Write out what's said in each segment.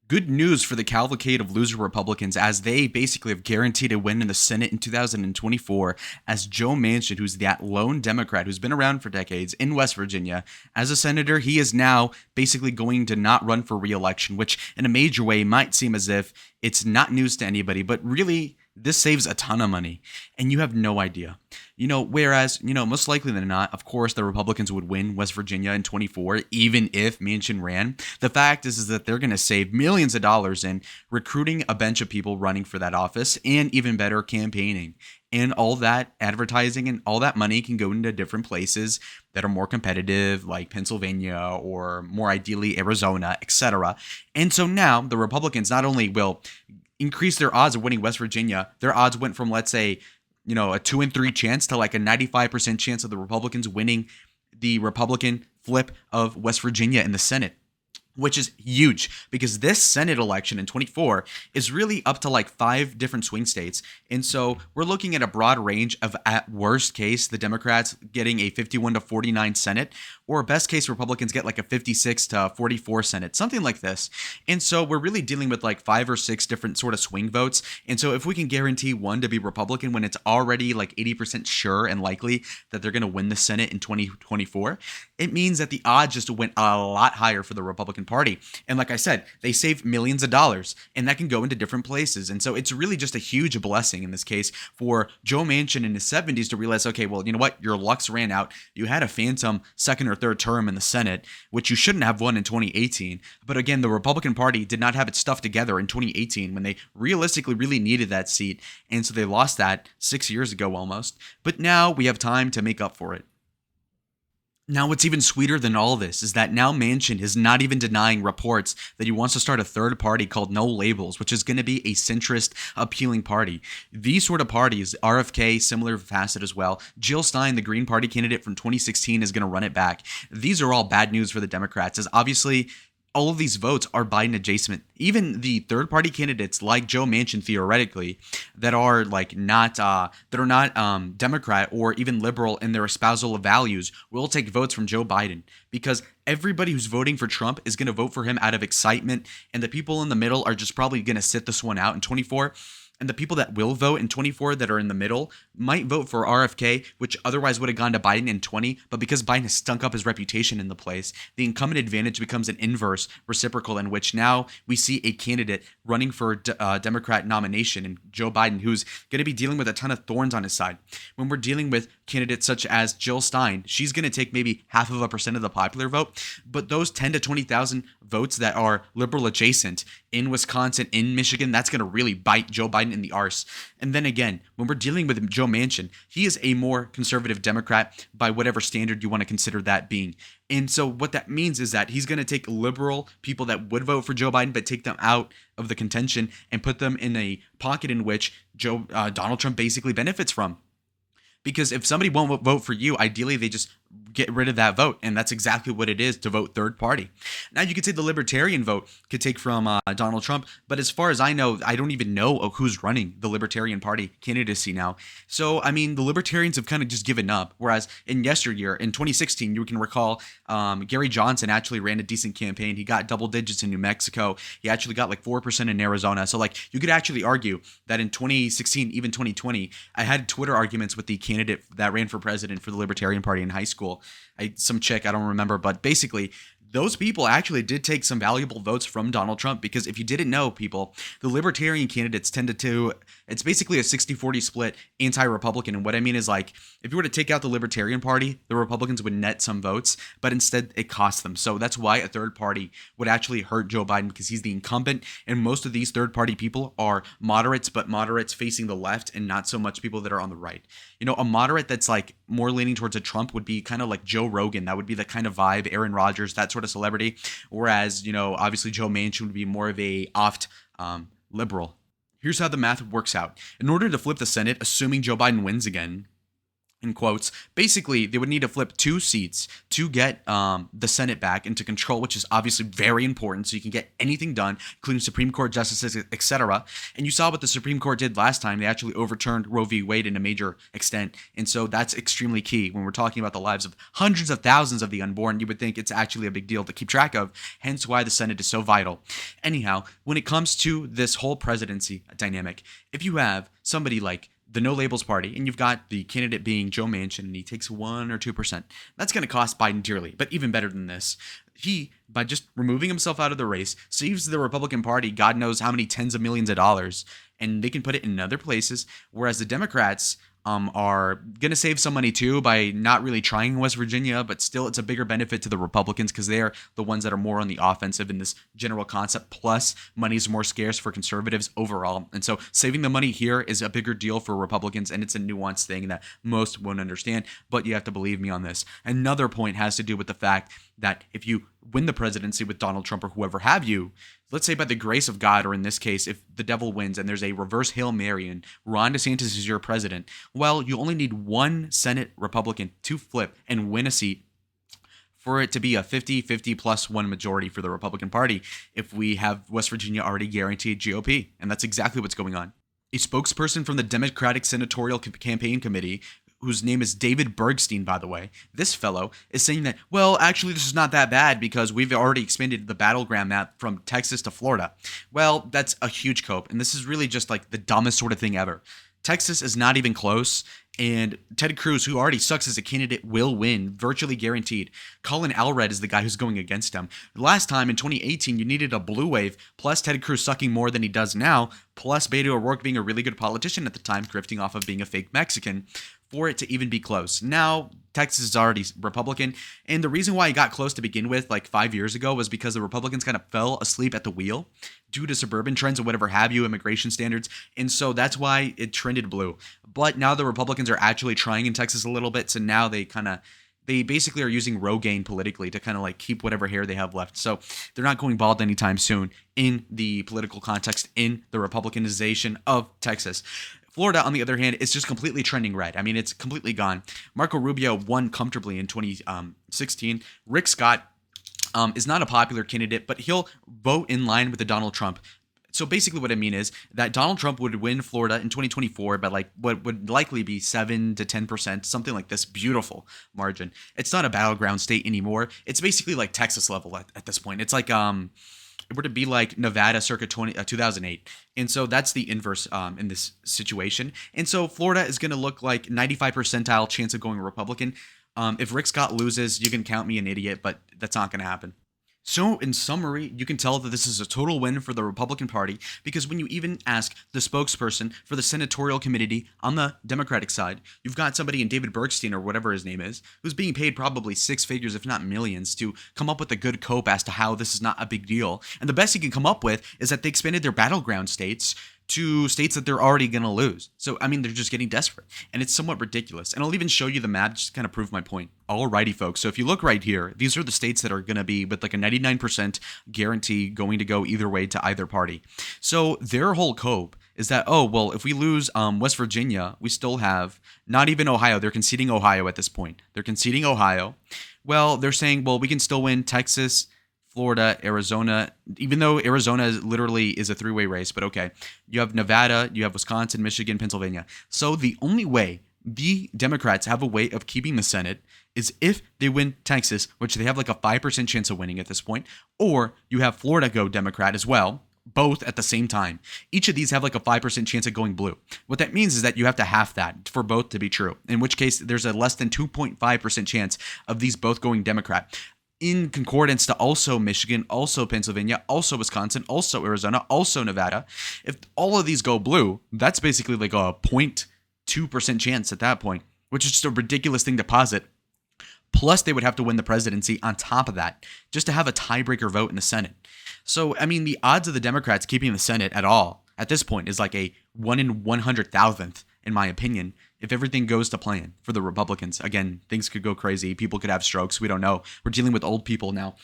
Good news for the cavalcade of loser Republicans as they basically have guaranteed a win in the Senate in 2024 as Joe Manchin, who's that lone Democrat who's been around for decades in West Virginia. As a senator, he is now basically going to not run for re-election, which in a major way might seem as if it's not news to anybody, but really this saves a ton of money and you have no idea. Whereas, most likely than not, of course, the Republicans would win West Virginia in 24, even if Manchin ran. The fact is that they're going to save millions of dollars in recruiting a bunch of people running for that office and even better campaigning. And all that advertising and all that money can go into different places that are more competitive, like Pennsylvania or more ideally Arizona, etc. And so now the Republicans not only will increase their odds of winning West Virginia, their odds went from, let's say, a 2 in 3 chance to like a 95% chance of the Republicans winning the Republican flip of West Virginia in the Senate, which is huge because this Senate election in 24 is really up to like 5 different swing states. And so we're looking at a broad range of, at worst case, the Democrats getting a 51-49 Senate, or best case, Republicans get like a 56-44 Senate, something like this. And so we're really dealing with like 5 or 6 different sort of swing votes. And so if we can guarantee one to be Republican when it's already like 80% sure and likely that they're going to win the Senate in 2024, it means that the odds just went a lot higher for the Republican Party. And like I said, they save millions of dollars and that can go into different places. And so it's really just a huge blessing in this case for Joe Manchin in his 70s to realize, okay, well, you know what? Your lucks ran out. You had a phantom second or third term in the Senate, which you shouldn't have won in 2018. But again, the Republican Party did not have its stuff together in 2018 when they realistically really needed that seat. And so they lost that 6 years ago almost. But now we have time to make up for it. Now, what's even sweeter than all this is that now Manchin is not even denying reports that he wants to start a third party called No Labels, which is going to be a centrist appealing party. These sort of parties, RFK, similar facet as well. Jill Stein, the Green Party candidate from 2016, is going to run it back. These are all bad news for the Democrats, as obviously all of these votes are Biden adjacent. Even the third party candidates like Joe Manchin, theoretically, that are like not Democrat or even liberal in their espousal of values will take votes from Joe Biden, because everybody who's voting for Trump is going to vote for him out of excitement, and the people in the middle are just probably going to sit this one out in 24. And the people that will vote in 24 that are in the middle might vote for RFK, which otherwise would have gone to Biden in 20. But because Biden has stunk up his reputation in the place, the incumbent advantage becomes an inverse reciprocal, in which now we see a candidate running for a Democrat nomination, and Joe Biden, who's going to be dealing with a ton of thorns on his side. When we're dealing with candidates such as Jill Stein, she's going to take maybe 0.5% of the popular vote. But those 10 to 20,000 votes that are liberal adjacent in Wisconsin, in Michigan, that's going to really bite Joe Biden in the arse. And then again, when we're dealing with Joe Manchin, he is a more conservative Democrat by whatever standard you want to consider that being. And so what that means is that he's going to take liberal people that would vote for Joe Biden, but take them out of the contention and put them in a pocket in which Donald Trump basically benefits from. Because if somebody won't vote for you, ideally they just get rid of that vote. And that's exactly what it is to vote third party. Now, you could say the libertarian vote could take from Donald Trump. But as far as I know, I don't even know who's running the Libertarian Party candidacy now. So, I mean, the libertarians have kind of just given up. Whereas in yesteryear, in 2016, you can recall Gary Johnson actually ran a decent campaign. He got double digits in New Mexico. He actually got like 4% in Arizona. So like you could actually argue that in 2016, even 2020, I had Twitter arguments with the candidate that ran for president for the Libertarian Party in high school. Some chick, I don't remember, but basically those people actually did take some valuable votes from Donald Trump, because if you didn't know, people, the libertarian candidates tended to, it's basically a 60-40 split anti-Republican. And what I mean is, like, if you were to take out the Libertarian Party, the Republicans would net some votes, but instead it cost them. So that's why a third party would actually hurt Joe Biden, because he's the incumbent. And most of these third party people are moderates, but moderates facing the left and not so much people that are on the right. A moderate that's like more leaning towards a Trump would be kind of like Joe Rogan. That would be the kind of vibe, Aaron Rodgers, that sort of celebrity. Whereas, obviously Joe Manchin would be more of a oft liberal. Here's how the math works out. In order to flip the Senate, assuming Joe Biden wins again, in quotes. Basically, they would need to flip 2 seats to get the Senate back into control, which is obviously very important so you can get anything done, including Supreme Court justices, etc. And you saw what the Supreme Court did last time. They actually overturned Roe v. Wade in a major extent. And so that's extremely key when we're talking about the lives of hundreds of thousands of the unborn. You would think it's actually a big deal to keep track of, hence why the Senate is so vital. Anyhow, when it comes to this whole presidency dynamic, if you have somebody like the No Labels Party, and you've got the candidate being Joe Manchin, and he takes 1 or 2%. That's going to cost Biden dearly. But even better than this, he, by just removing himself out of the race, saves the Republican Party God knows how many tens of millions of dollars, and they can put it in other places. Whereas the Democrats are going to save some money too by not really trying in West Virginia, but still it's a bigger benefit to the Republicans because they're the ones that are more on the offensive in this general concept. Plus, money's more scarce for conservatives overall. And so saving the money here is a bigger deal for Republicans, and it's a nuanced thing that most won't understand, but you have to believe me on this. Another point has to do with the fact that if you win the presidency with Donald Trump or whoever have you, let's say by the grace of God, or in this case, if the devil wins and there's a reverse Hail Mary and Ron DeSantis is your president, well, you only need one Senate Republican to flip and win a seat for it to be a 50-50 plus one majority for the Republican Party if we have West Virginia already guaranteed GOP. And that's exactly what's going on. A spokesperson from the Democratic Senatorial Campaign Committee, whose name is David Bergstein, by the way, this fellow is saying that, well, actually, this is not that bad because we've already expanded the battleground map from Texas to Florida. Well, that's a huge cope, and this is really just like the dumbest sort of thing ever. Texas is not even close, and Ted Cruz, who already sucks as a candidate, will win, virtually guaranteed. Colin Allred is the guy who's going against him. Last time, in 2018, you needed a blue wave, plus Ted Cruz sucking more than he does now, plus Beto O'Rourke being a really good politician at the time, drifting off of being a fake Mexican, for it to even be close. Now, Texas is already Republican, and the reason why it got close to begin with, like 5 years ago, was because the Republicans kind of fell asleep at the wheel due to suburban trends and whatever have you, immigration standards, and so that's why it trended blue. But now the Republicans are actually trying in Texas a little bit, so now they basically are using Rogaine politically to kind of like keep whatever hair they have left. So they're not going bald anytime soon in the political context in the Republicanization of Texas. Florida, on the other hand, is just completely trending red. I mean, it's completely gone. Marco Rubio won comfortably in 2016. Rick Scott is not a popular candidate, but he'll vote in line with the Donald Trump. So basically what I mean is that Donald Trump would win Florida in 2024 by like what would likely be 7 to 10%, something like this beautiful margin. It's not a battleground state anymore. It's basically like Texas level at this point. It's like it were to be like Nevada circa 2008. And so that's the inverse in this situation. And so Florida is going to look like 95 percentile chance of going Republican. If Rick Scott loses, you can count me an idiot, but that's not going to happen. So in summary, you can tell that this is a total win for the Republican Party because when you even ask the spokesperson for the senatorial committee on the Democratic side, you've got somebody in David Bergstein or whatever his name is, who's being paid probably six figures, if not millions, to come up with a good cope as to how this is not a big deal. And the best he can come up with is that they expanded their battleground states to states that they're already going to lose. So, I mean, they're just getting desperate. And it's somewhat ridiculous. And I'll even show you the map just to kind of prove my point. Alrighty, folks. So if you look right here, these are the states that are going to be with like a 99% guarantee going to go either way to either party. So their whole cope is that, oh, well, if we lose West Virginia, we still have not even Ohio. They're conceding Ohio at this point. They're conceding Ohio. Well, they're saying, well, we can still win Texas, Florida, Arizona, even though Arizona literally is a three-way race, but okay. You have Nevada, you have Wisconsin, Michigan, Pennsylvania. So the only way the Democrats have a way of keeping the Senate is if they win Texas, which they have like a 5% chance of winning at this point, or you have Florida go Democrat as well, both at the same time. Each of these have like a 5% chance of going blue. What that means is that you have to half that for both to be true, in which case there's a less than 2.5% chance of these both going Democrat. In concordance to also Michigan, also Pennsylvania, also Wisconsin, also Arizona, also Nevada. If all of these go blue, that's basically like a 0.2% chance at that point, which is just a ridiculous thing to posit. Plus, they would have to win the presidency on top of that, just to have a tiebreaker vote in the Senate. So, I mean, the odds of the Democrats keeping the Senate at all at this point is like a 1 in 100,000th, in my opinion, if everything goes to plan for the Republicans. Again, things could go crazy. People could have strokes. We don't know. We're dealing with old people now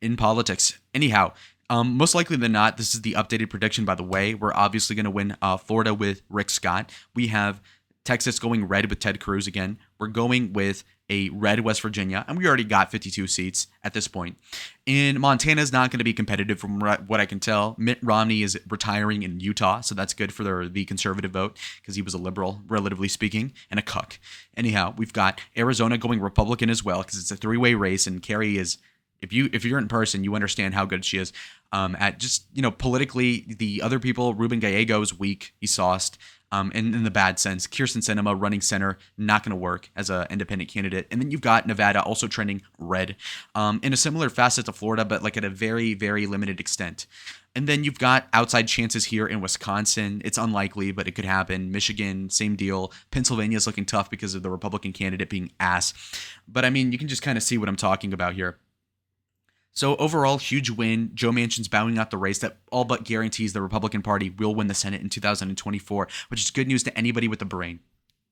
in politics. Anyhow, most likely than not, this is the updated prediction, by the way. We're obviously going to win Florida with Rick Scott. We have Texas going red with Ted Cruz again. We're going with a red West Virginia, and we already got 52 seats at this point. And Montana is not going to be competitive from what I can tell. Mitt Romney is retiring in Utah, so that's good for the conservative vote because he was a liberal, relatively speaking, and a cuck. Anyhow, we've got Arizona going Republican as well because it's a three-way race, and Kerry is, if you're in person, you understand how good she is at just, politically. The other people, Ruben Gallego is weak. He's sauced. In the bad sense. Kyrsten Sinema running center, not going to work as an independent candidate. And then you've got Nevada also trending red in a similar facet to Florida, but like at a very, very limited extent. And then you've got outside chances here in Wisconsin. It's unlikely, but it could happen. Michigan, same deal. Pennsylvania's looking tough because of the Republican candidate being ass. But I mean, you can just kind of see what I'm talking about here. So overall, huge win. Joe Manchin's bowing out the race. That all but guarantees the Republican Party will win the Senate in 2024, which is good news to anybody with a brain.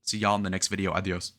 See y'all in the next video. Adios.